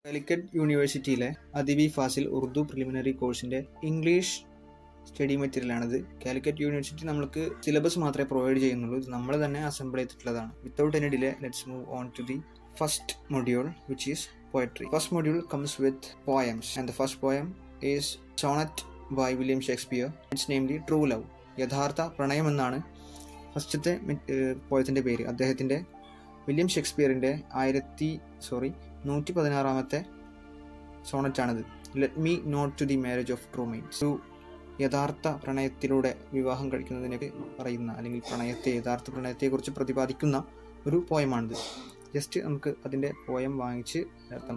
കാലിക്കറ്റ് യൂണിവേഴ്സിറ്റിയിലെ അദിബി ഫാസിൽ ഉറുദു പ്രിലിമിനറി കോഴ്സിൻ്റെ English study മെറ്റീരിയലാണിത്. കാലിക്കറ്റ് യൂണിവേഴ്സിറ്റി നമുക്ക് സിലബസ് മാത്രമേ പ്രൊവൈഡ് ചെയ്യുന്നുള്ളൂ. ഇത് നമ്മൾ തന്നെ അസംബിൾ ചെയ്തിട്ടുള്ളതാണ്. Without any delay let's move on to the first module which is poetry. First module comes with poems and the first poem is sonnet by William Shakespeare. It's namely True Love. യഥാർത്ഥ പ്രണയം എന്നാണ് ഫസ്റ്റത്തെ പോയത്തിൻ്റെ പേര്. അദ്ദേഹത്തിൻ്റെ William ഷേക്സ്പിയറിൻ്റെ 116ാമത്തെ സോണറ്റാണിത്. Let me not to the marriage of true minds. ഒരു യഥാർത്ഥ പ്രണയത്തിലൂടെ വിവാഹം കഴിക്കുന്നതിനെ പറയുന്ന അല്ലെങ്കിൽ യഥാർത്ഥ പ്രണയത്തെക്കുറിച്ച് പ്രതിപാദിക്കുന്ന ഒരു പോയമാണിത്. ജസ്റ്റ് നമുക്ക് അതിൻ്റെ പോയം വാങ്ങിച്ച്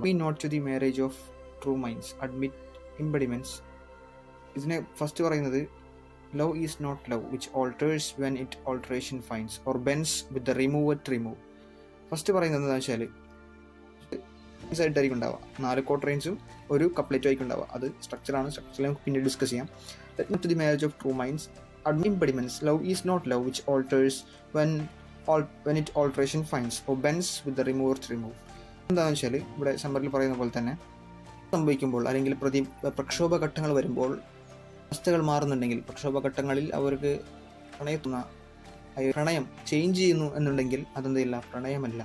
me not to the marriage of true minds admit impediments. ഇതിനെ ഫസ്റ്റ് പറയുന്നത് love is not love which alters when it alteration finds or bends with the remover to remove. First പറയുന്നത് എന്താണെന്ന് വെച്ചാൽ ആയിട്ടായിരിക്കും ഉണ്ടാവുക, 4 ക്വാർട്ടറൈൻസും ഒരു കപ്ലെറ്റും ആയിരിക്കും ഉണ്ടാവുക. അത് സ്ട്രക്ചറാണ്. സ്ട്രക്ചറിൽ നമുക്ക് പിന്നീട് ഡിസ്കസ് ചെയ്യാം. Let to the marriage of true minds impediments love is not love which alters when it alteration finds or bends with the remover to remove. എന്താണെന്ന് വെച്ചാൽ ഇവിടെ സമ്മറിൽ പറയുന്ന പോലെ തന്നെ സംഭവിക്കുമ്പോൾ അല്ലെങ്കിൽ പ്രക്ഷോഭഘട്ടങ്ങൾ വരുമ്പോൾ അവസ്ഥകൾ മാറുന്നുണ്ടെങ്കിൽ, പ്രക്ഷോഭഘട്ടങ്ങളിൽ അവർക്ക് പ്രണയം ചേഞ്ച് ചെയ്യുന്നു എന്നുണ്ടെങ്കിൽ അതെന്തില്ല, പ്രണയമല്ല.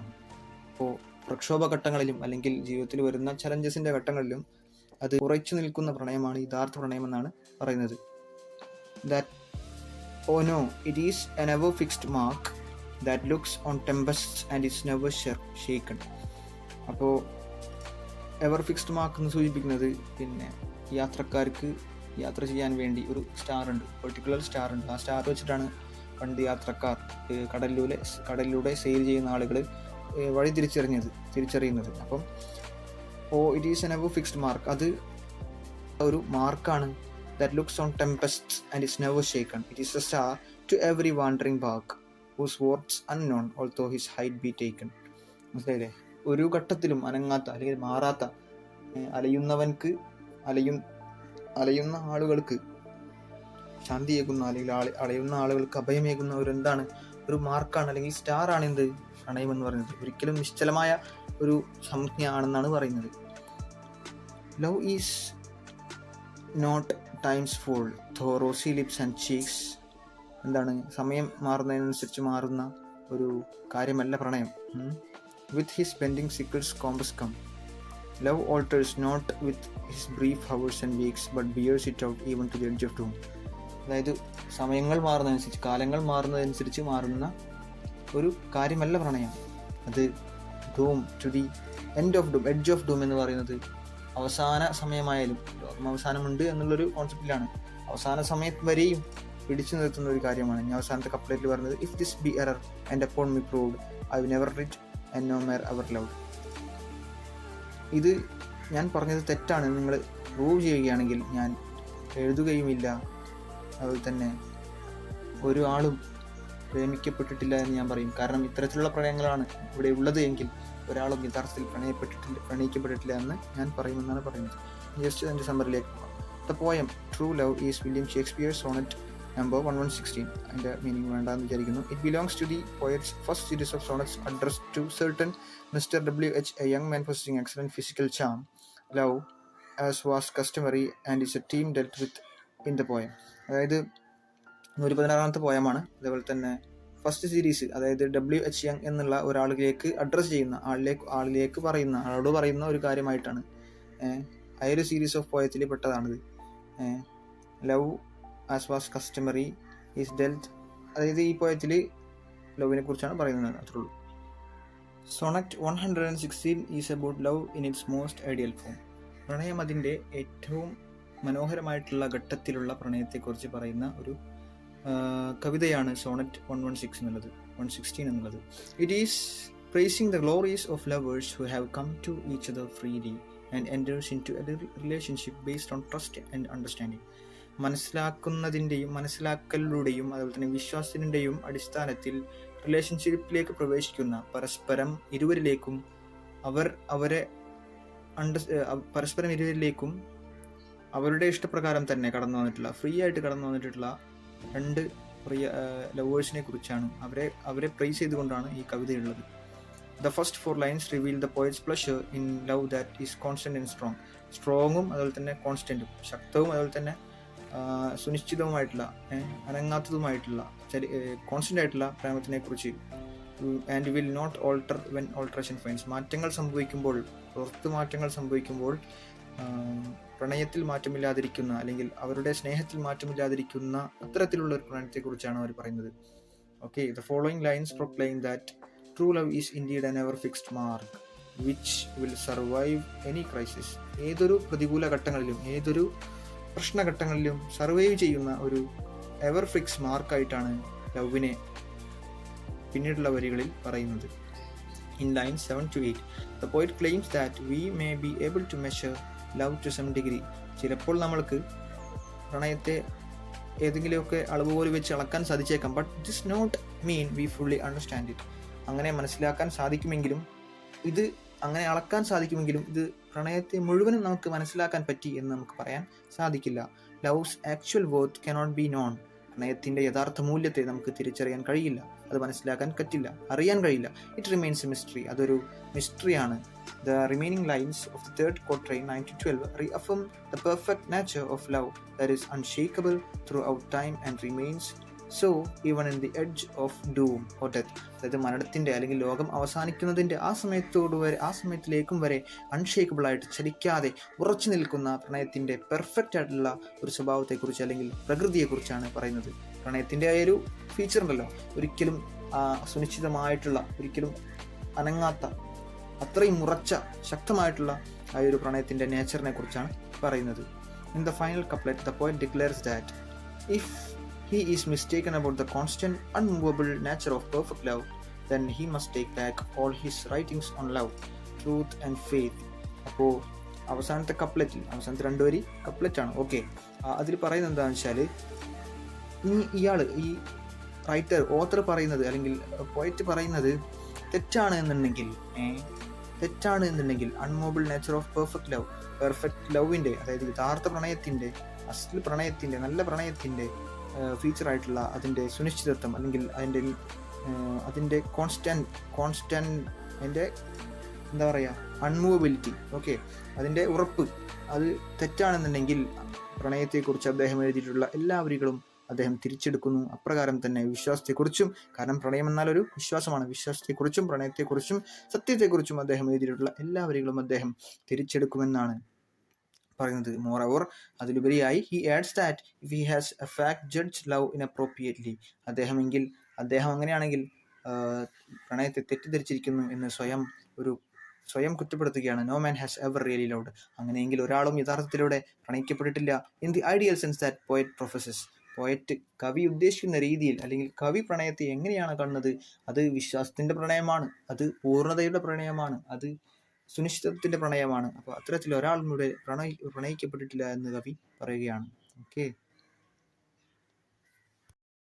അപ്പോൾ പ്രക്ഷോഭഘട്ടങ്ങളിലും അല്ലെങ്കിൽ ജീവിതത്തിൽ വരുന്ന ചലഞ്ചസിൻ്റെ ഘട്ടങ്ങളിലും അത് ഉറച്ചു നിൽക്കുന്ന പ്രണയമാണ് യഥാർത്ഥ പ്രണയമെന്നാണ് പറയുന്നത്. That O no it is an ever fixed mark that looks on tempests and is never shaken. അപ്പോൾ എവർ ഫിക്സ്ഡ് മാർക്ക് എന്ന് സൂചിപ്പിക്കുന്നത് പിന്നെ യാത്രക്കാർക്ക് യാത്ര ചെയ്യാൻ വേണ്ടി ഒരു സ്റ്റാർ ഉണ്ട്, പെർട്ടിക്കുലർ സ്റ്റാർ ഉണ്ട്. ആ സ്റ്റാർ വെച്ചിട്ടാണ് പണ്ട് യാത്രക്കാർ കടലിലൂടെ സെയിൽ ചെയ്യുന്ന ആളുകൾ വഴി തിരിച്ചറിയുന്നത്. അപ്പം it is an ever fixed mark, അത് ഒരു മാർക്കാണ്. that looks on tempests and is never shaken. It is a star to every wandering bark whose words unknown although his height be taken. മനസ്സിലായില്ലേ? ഒരു ഘട്ടത്തിലും അനങ്ങാത്ത അല്ലെങ്കിൽ മാറാത്ത അലയുന്ന ആളുകൾക്ക് ശാന്തിയേകുന്ന അല്ലെങ്കിൽ അലയുന്ന ആളുകൾക്ക് അഭയമേകുന്ന ഒരു മാർക്കാണ് അല്ലെങ്കിൽ സ്റ്റാർ ആണ് എന്ത് പ്രണയം എന്ന് പറയുന്നത്. ഒരിക്കലും നിശ്ചലമായ ഒരു സംജ്ഞ ആണെന്നാണ് പറയുന്നത്. Love is not time's fool though rosy lips and cheeks. എന്താണ്? സമയം മാറുന്നതിനനുസരിച്ച് മാറുന്ന ഒരു കാര്യമല്ല പ്രണയം. With his bending sickles compass come. Love alters not with his brief hours and weeks but bears it out even to the edge of doom. അതായത് സമയങ്ങൾ മാറുന്നതനുസരിച്ച്, കാലങ്ങൾ മാറുന്നതനുസരിച്ച് മാറുന്ന ഒരു കാര്യമല്ല പ്രണയം. അത് doom to the end of doom, edge of doom എന്ന് പറയുന്നത് അവസാന സമയമായാലും അവസാനമുണ്ട് എന്നുള്ളൊരു കോൺസെപ്റ്റിലാണ്. അവസാന സമയത്ത് വരെയും പിടിച്ചു നിർത്തുന്ന ഒരു കാര്യമാണ്. ഇനി അവസാനത്തെ കപ്ലെറ്റിൽ പറയുന്നത് if this be error and upon me proved I will never rich and no more ever loved. ഇത് ഞാൻ പറഞ്ഞത് തെറ്റാണ് നിങ്ങൾ പ്രൂവ് ചെയ്യുകയാണെങ്കിൽ ഞാൻ എഴുതുകയുമില്ല, അതുപോലെ തന്നെ ഒരു ആളും പ്രേമിക്കപ്പെട്ടിട്ടില്ല എന്ന് ഞാൻ പറയും. കാരണം ഇത്തരത്തിലുള്ള പ്രണയങ്ങളാണ് ഇവിടെ ഉള്ളത് എങ്കിൽ ഒരാളും യഥാർത്ഥത്തിൽ പ്രണയിക്കപ്പെട്ടിട്ടില്ല എന്ന് ഞാൻ പറയുമെന്നാണ് പറയുന്നത്. ജസ്റ്റ് അതിൻ്റെ സമ്മറിലേക്ക് പോകാം. The poem true love is William Shakespeare sonnet number 1116. അതിൻ്റെ മീനിങ് വേണ്ടെന്ന് വിചാരിക്കുന്നു. It belongs to the poet's first series of sonnets addressed to certain Mr. W.H., a young man possessing excellent physical charm. Love, as was customary, and is a theme dealt with in the poem. അതായത് 116ാമത്തെ പോയമാണ്. അതേപോലെ തന്നെ first series, അതായത് W.H. Young എന്നുള്ള ഒരാളിലേക്ക് address ചെയ്യുന്ന ആളോട് പറയുന്ന ഒരു കാര്യമായിട്ടാണ് ആ ഒരു സീരീസ് ഓഫ് പോയത്തിൽ പെട്ടതാണിത്. Love as was customary is dealt, അതായത് ഈ പോയത്തിൽ ലവിനെ കുറിച്ചാണ് പറയുന്നത്. അത്രേ ഉള്ളൂ. Sonnet 116 is about love in its most ideal form. പ്രണയം അതിൻ്റെ ഏറ്റവും മനോഹരമായിട്ടുള്ള ഘട്ടത്തിലുള്ള പ്രണയത്തെക്കുറിച്ച് പറയുന്ന ഒരു കവിതയാണ് സോണറ്റ് 116 എന്നുള്ളത്. It is praising the glories of lovers who have come to each other freely and enters into a relationship based on trust and understanding. മനസ്സിലാക്കലിലൂടെയും അതുപോലെ തന്നെ വിശ്വാസത്തിൻ്റെയും അടിസ്ഥാനത്തിൽ റിലേഷൻഷിപ്പിലേക്ക് പ്രവേശിക്കുന്ന പരസ്പരം ഇരുവരിലേക്കും അവരുടെ ഇഷ്ടപ്രകാരം തന്നെ ഫ്രീ ആയിട്ട് കടന്നു വന്നിട്ടുള്ള 2 പ്രിയ ലവേഴ്സിനെ കുറിച്ചാണ്, അവരെ പ്രൈസ് ചെയ്തുകൊണ്ടാണ് ഈ കവിതയുള്ളത്. The first four lines reveal the poet's pleasure in love that is constant and strong. സ്ട്രോങ്ങും അതുപോലെ തന്നെ കോൺസ്റ്റന്റും, ശക്തവും അതുപോലെ തന്നെ സുനിശ്ചിതവുമായിട്ടുള്ള, അനങ്ങാത്തതുമായിട്ടുള്ള, കോൺസ്റ്റന്റ് ആയിട്ടുള്ള പ്രേമത്തിനെ കുറിച്ച്. And will not alter when alteration finds. മാറ്റങ്ങൾ സംഭവിക്കുമ്പോൾ, പുറത്ത് മാറ്റങ്ങൾ സംഭവിക്കുമ്പോൾ പ്രണയത്തിൽ മാറ്റമില്ലാതിരിക്കുന്ന, അല്ലെങ്കിൽ അവരുടെ സ്നേഹത്തിൽ മാറ്റമില്ലാതിരിക്കുന്ന അത്തരത്തിലുള്ള ഒരു പ്രണയത്തെക്കുറിച്ചാണ് അവർ പറയുന്നത്. Okay, the following lines proclaim that true love is indeed an ever fixed mark which will survive any crisis. ഏതൊരു പ്രതികൂല ഘട്ടങ്ങളിലും, ഏതൊരു പ്രശ്നഘട്ടങ്ങളിലും സർവൈവ് ചെയ്യുന്ന ഒരു എവർ ഫിക്സ് മാർക്കായിട്ടാണ് ലവിനെ പിന്നീടുള്ള വരികളിൽ പറയുന്നത്. In lines 7 to 8, the poet claims that we may be able to measure love to some degree. ചിലപ്പോൾ നമ്മൾക്ക് പ്രണയത്തെ ഏതെങ്കിലുമൊക്കെ അളവുകോൽ വെച്ച് അളക്കാൻ സാധിച്ചേക്കാം. But this not mean we fully understand it. അങ്ങനെ മനസ്സിലാക്കാൻ സാധിക്കുമെങ്കിലും, ഇത് അങ്ങനെ അളക്കാൻ സാധിക്കുമെങ്കിലും, ഇത് പ്രണയത്തെ മുഴുവനും നമുക്ക് മനസ്സിലാക്കാൻ പറ്റി എന്ന് നമുക്ക് പറയാൻ സാധിക്കില്ല. Loves actual worth cannot be non. പ്രണയത്തിൻ്റെ യഥാർത്ഥ മൂല്യത്തെ നമുക്ക് തിരിച്ചറിയാൻ കഴിയില്ല, അത് മനസ്സിലാക്കാൻ പറ്റില്ല, അറിയാൻ കഴിയില്ല. It remains a mystery. അതൊരു മിസ്റ്ററിയാണ്. The remaining lines of the third quarter 9-12 reaffirm the perfect nature of love that is unshakable throughout time and remains so even in the edge of doom or death. അതായത് മരണത്തിൻ്റെ അല്ലെങ്കിൽ ലോകം അവസാനിക്കുന്നതിൻ്റെ ആ സമയത്തിലേക്കും വരെ unshakeable ആയിട്ട് ചലിക്കാതെ ഉറച്ചു നിൽക്കുന്ന പ്രണയത്തിൻ്റെ പെർഫെക്റ്റ് ആയിട്ടുള്ള ഒരു സ്വഭാവത്തെക്കുറിച്ച് അല്ലെങ്കിൽ പ്രകൃതിയെക്കുറിച്ചാണ് പറയുന്നത്. പ്രണയത്തിൻ്റെ ആ ഒരു ഫീച്ചർ ഉണ്ടല്ലോ, ഒരിക്കലും സുനിശ്ചിതമായിട്ടുള്ള, ഒരിക്കലും അനങ്ങാത്ത, അത്രയും ഉറച്ച ശക്തമായിട്ടുള്ള ആ ഒരു പ്രണയത്തിൻ്റെ നേച്ചറിനെ കുറിച്ചാണ് പറയുന്നത്. In the final couplet the poet declares that if he is mistaken about the constant, unmovable nature of perfect love, then he must take back all his writings on love, truth and faith. അപ്പോൾ അവസാനത്തെ കപ്ലെറ്റിൽ, അവസാനത്തെ 2 വരി കപ്ലെറ്റാണ്. Okay, അതിൽ പറയുന്നത് എന്താണെന്ന് വെച്ചാൽ, ഈ writer, author പറയുന്നത് അല്ലെങ്കിൽ പോയറ്റ് പറയുന്നത് തെറ്റാണ് എന്നുണ്ടെങ്കിൽ അൺമൂവബിൾ നേച്ചർ ഓഫ് പെർഫെക്റ്റ് ലവിൻ്റെ, അതായത് യഥാർത്ഥ പ്രണയത്തിൻ്റെ, അസൽ പ്രണയത്തിൻ്റെ, നല്ല പ്രണയത്തിൻ്റെ ഫീച്ചറായിട്ടുള്ള അതിൻ്റെ സുനിശ്ചിതത്വം, അല്ലെങ്കിൽ അതിൻ്റെ കോൺസ്റ്റൻറ്റ് അതിൻ്റെ എന്താ പറയുക, അൺമൂവബിലിറ്റി, ഓക്കെ, അതിൻ്റെ ഉറപ്പ്, അത് തെറ്റാണെന്നുണ്ടെങ്കിൽ പ്രണയത്തെക്കുറിച്ച് അദ്ദേഹം എഴുതിയിട്ടുള്ള എല്ലാ വരികളും അദ്ദേഹം തിരിച്ചെടുക്കുന്നു. അപ്രകാരം തന്നെ വിശ്വാസത്തെക്കുറിച്ചും, കാരണം പ്രണയം എന്നാൽ ഒരു വിശ്വാസമാണ്, വിശ്വാസത്തെക്കുറിച്ചും പ്രണയത്തെക്കുറിച്ചും സത്യത്തെക്കുറിച്ചും അദ്ദേഹം എഴുതിയിട്ടുള്ള എല്ലാ വരികളും അദ്ദേഹം തിരിച്ചെടുക്കുമെന്നാണ് പറയുന്നത്. മോറോവർ, അതിലുപരിയായി he adds that if he has a fact judge love inappropriately, അദ്ദേഹം അങ്ങനെയാണെങ്കിൽ പ്രണയത്തെ തെറ്റിദ്ധരിച്ചിരിക്കുന്നു എന്ന് സ്വയം കുറ്റപ്പെടുത്തുകയാണ്. No man has ever really loved. അങ്ങനെയെങ്കിൽ ഒരാളും യഥാർത്ഥത്തിലൂടെ പ്രണയിക്കപ്പെട്ടിട്ടില്ല. In the ideal sense that poet professes. കവി ഉദ്ദേശിക്കുന്ന രീതിയിൽ, അല്ലെങ്കിൽ കവി പ്രണയത്തെ എങ്ങനെയാണ് കാണുന്നത്, അത് വിശ്വാസത്തിൻ്റെ പ്രണയമാണ്, അത് പൂർണ്ണതയുടെ പ്രണയമാണ്, അത് സുനിശ്ചിതത്വത്തിൻ്റെ പ്രണയമാണ്. അപ്പോൾ അത്തരത്തിൽ ഒരാളും ഇവിടെ പ്രണയിക്കപ്പെട്ടിട്ടില്ല എന്ന് കവി പറയുകയാണ്. ഓക്കെ.